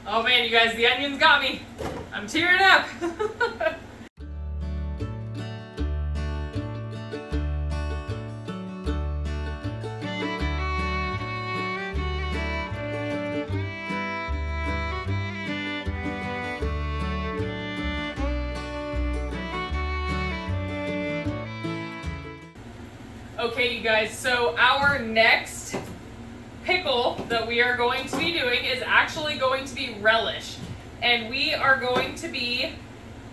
Oh man, you guys, the onions got me. I'm tearing up. Okay, you guys, so our next pickle that we are going to be doing is actually going to be relish. And we are going to be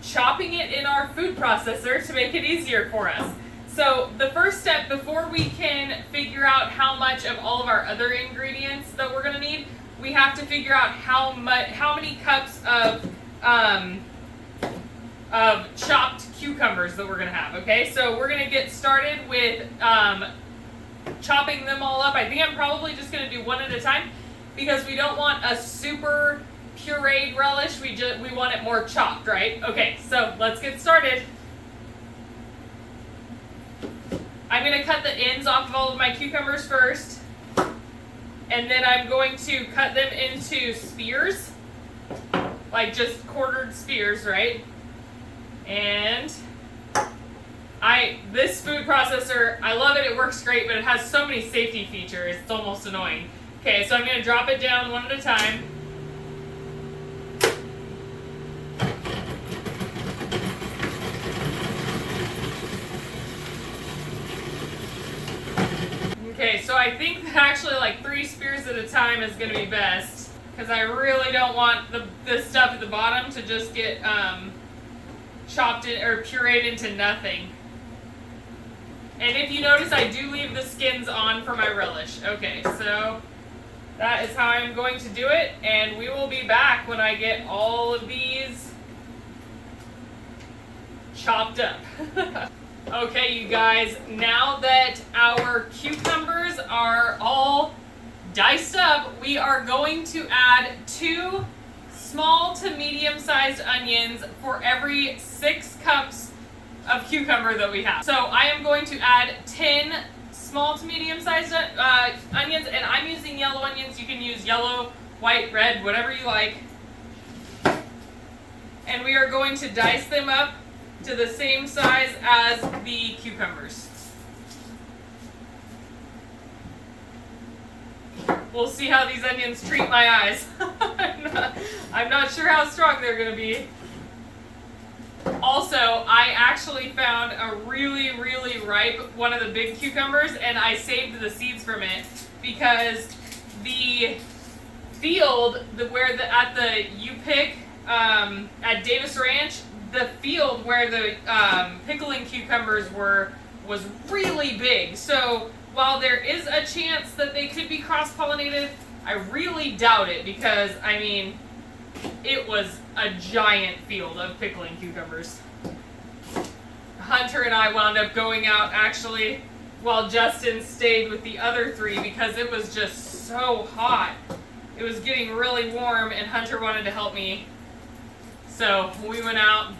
chopping it in our food processor to make it easier for us. So the first step, before we can figure out how much of all of our other ingredients that we're going to need, we have to figure out how many cups of chopped cucumbers that we're going to have, okay? So we're going to get started with chopping them all up. I think I'm probably just going to do one at a time because we don't want a super pureed relish. We want it more chopped, right? Okay, so let's get started. I'm going to cut the ends off of all of my cucumbers first, and then I'm going to cut them into spears, like just quartered spears, right? And this food processor, I love it, it works great, but it has so many safety features, it's almost annoying. Okay, so I'm going to drop it down one at a time. Okay, so I think that actually like 3 spears at a time is going to be best, because I really don't want the stuff at the bottom to just get chopped in, or pureed into nothing. And if you notice, I do leave the skins on for my relish. Okay, so that is how I'm going to do it, and we will be back when I get all of these chopped up. Okay, you guys, now that our cucumbers are all diced up, we are going to add 2 small to medium-sized onions for every 6 cups of cucumber that we have. So I am going to add 10 small to medium-sized onions, and I'm using yellow onions. You can use yellow, white, red, whatever you like. And we are going to dice them up to the same size as the cucumbers. We'll see how these onions treat my eyes. I'm not sure how strong they're going to be. Also, I actually found a really, really ripe one of the big cucumbers, and I saved the seeds from it because the field at the U-Pick at Davis Ranch, the field where the pickling cucumbers was really big. So while there is a chance that they could be cross-pollinated, I really doubt it because, I mean, it was a giant field of pickling cucumbers. Hunter and I wound up going out actually while Justin stayed with the other 3 because it was just so hot. It was getting really warm and Hunter wanted to help me. So we went out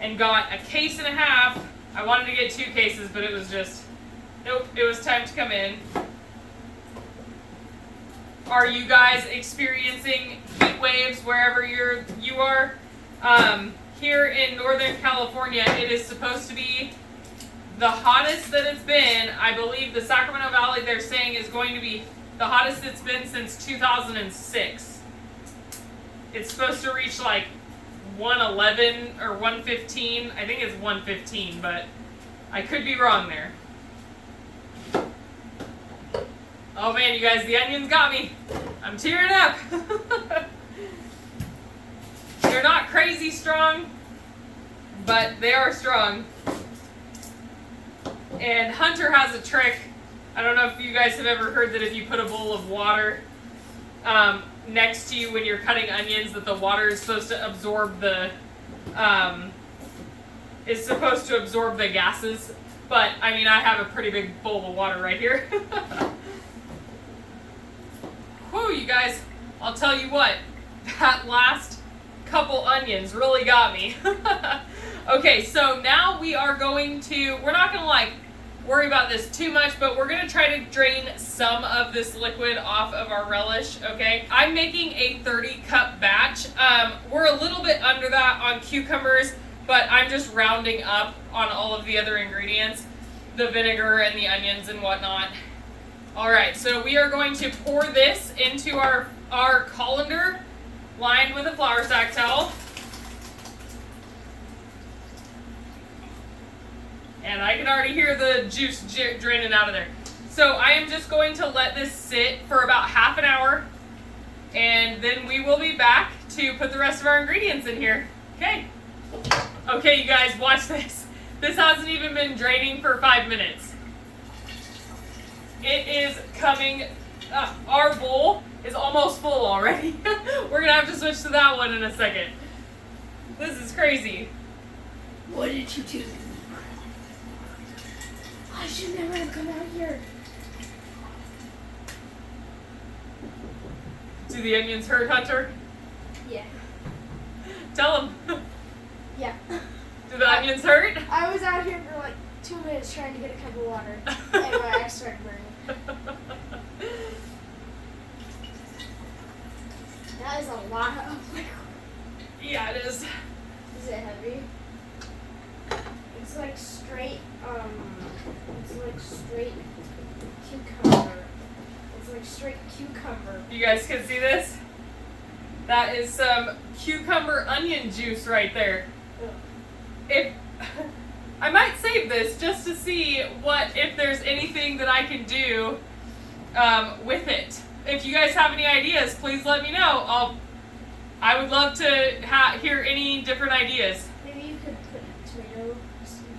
and got a case and a half. I wanted to get 2 cases, but it was just, nope, it was time to come in. Are you guys experiencing heat waves wherever you are? Here in Northern California, it is supposed to be the hottest that it's been. I believe the Sacramento Valley, they're saying, is going to be the hottest it's been since 2006. It's supposed to reach like 111 or 115. I think it's 115, but I could be wrong there. Oh man, you guys, the onions got me. I'm tearing up. They're not crazy strong, but they are strong. And Hunter has a trick. I don't know if you guys have ever heard that if you put a bowl of water next to you when you're cutting onions, that the water is supposed to absorb the gases. But I mean, I have a pretty big bowl of water right here. Whew, you guys, I'll tell you what, that last couple onions really got me. Okay, so now we're not going to like worry about this too much, but we're going to try to drain some of this liquid off of our relish, okay? I'm making a 30 cup batch. batch. We're a little bit under that on cucumbers, but I'm just rounding up on all of the other ingredients, the vinegar and the onions and whatnot. All right, so we are going to pour this into our colander lined with a flour sack towel. And I can already hear the juice draining out of there. So I am just going to let this sit for about half an hour, and then we will be back to put the rest of our ingredients in here. Okay. Okay, you guys, watch this. This hasn't even been draining for 5 minutes. It is coming, our bowl is almost full already. We're gonna have to switch to that one in a second. This is crazy. What did you do? I should never have come out here. Do the onions hurt, Hunter? Yeah. Tell him. Yeah. Do the onions hurt? I was out here for like 2 minutes trying to get a cup of water, and my eyes started burning. That is a lot of liquid. Yeah, it is. Is it heavy? It's like straight, cucumber. It's like straight cucumber. You guys can see this? That is some cucumber onion juice right there. Ugh. If I might save this just to see if there's anything that I can do with it. If you guys have any ideas, please let me know. I would love to hear any different ideas. Maybe you could put tomato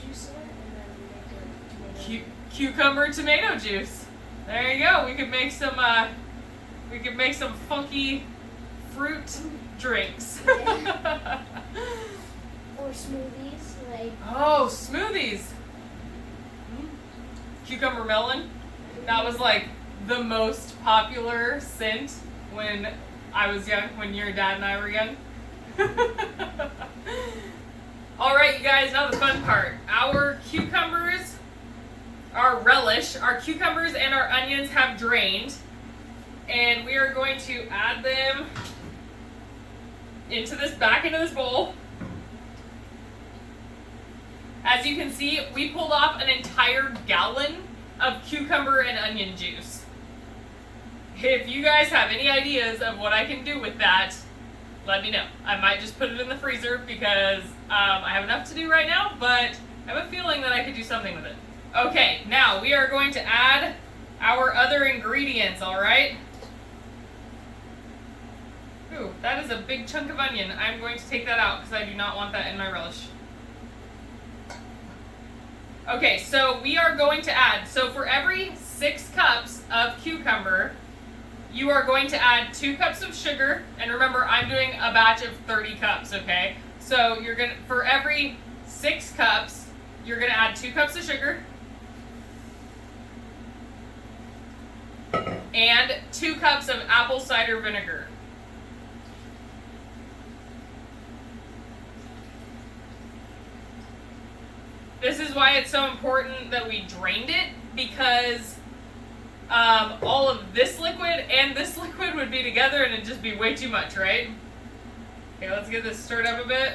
juice in it and then make a tomato. Cucumber tomato juice. There you go. We could make some funky fruit drinks. Yeah. Or smoothies, like. Oh, smoothies. Cucumber melon. That was like the most popular scent when I was young, when your dad and I were young. All right, you guys, now the fun part. Our cucumbers, our relish, our cucumbers and our onions have drained, and we are going to add them back into this bowl. As you can see, we pulled off an entire gallon of cucumber and onion juice. If you guys have any ideas of what I can do with that, let me know. I might just put it in the freezer because I have enough to do right now, but I have a feeling that I could do something with it. Okay, now we are going to add our other ingredients, all right? Ooh, that is a big chunk of onion. I'm going to take that out because I do not want that in my relish. Okay, so we are going to add, so for every 6 cups of cucumber, you are going to add 2 cups of sugar, and remember, I'm doing a batch of 30 cups, okay? So for every 6 cups, you're gonna add 2 cups of sugar, and 2 cups of apple cider vinegar. This is why it's so important that we drained it, because all of this liquid and this liquid would be together and it'd just be way too much, right? Okay, let's get this stirred up a bit.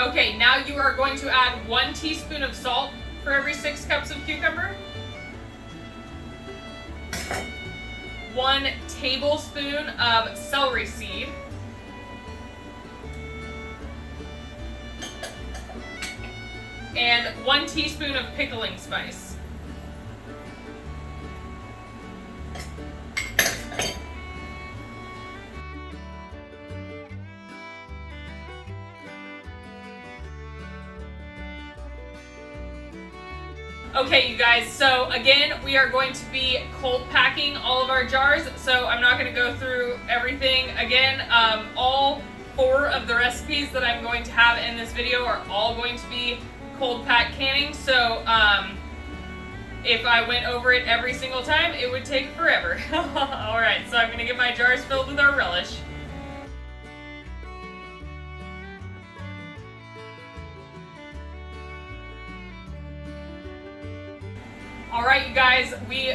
Okay, now you are going to add 1 teaspoon of salt for every 6 cups of cucumber. 1 tablespoon of celery seed. And 1 teaspoon of pickling spice. Okay, you guys, so again, we are going to be cold packing all of our jars, so I'm not going to go through everything again. All 4 of the recipes that I'm going to have in this video are all going to be cold pack canning, so if I went over it every single time, it would take forever. Alright, so I'm going to get my jars filled with our relish. All right, you guys, we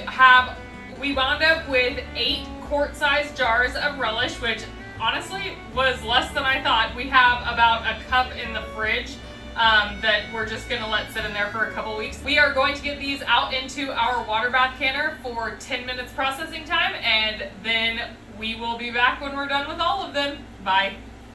wound up with 8 quart-sized jars of relish, which honestly was less than I thought. We have about a cup in the fridge that we're just gonna let sit in there for a couple weeks. We are going to get these out into our water bath canner for 10 minutes processing time, and then we will be back when we're done with all of them. Bye.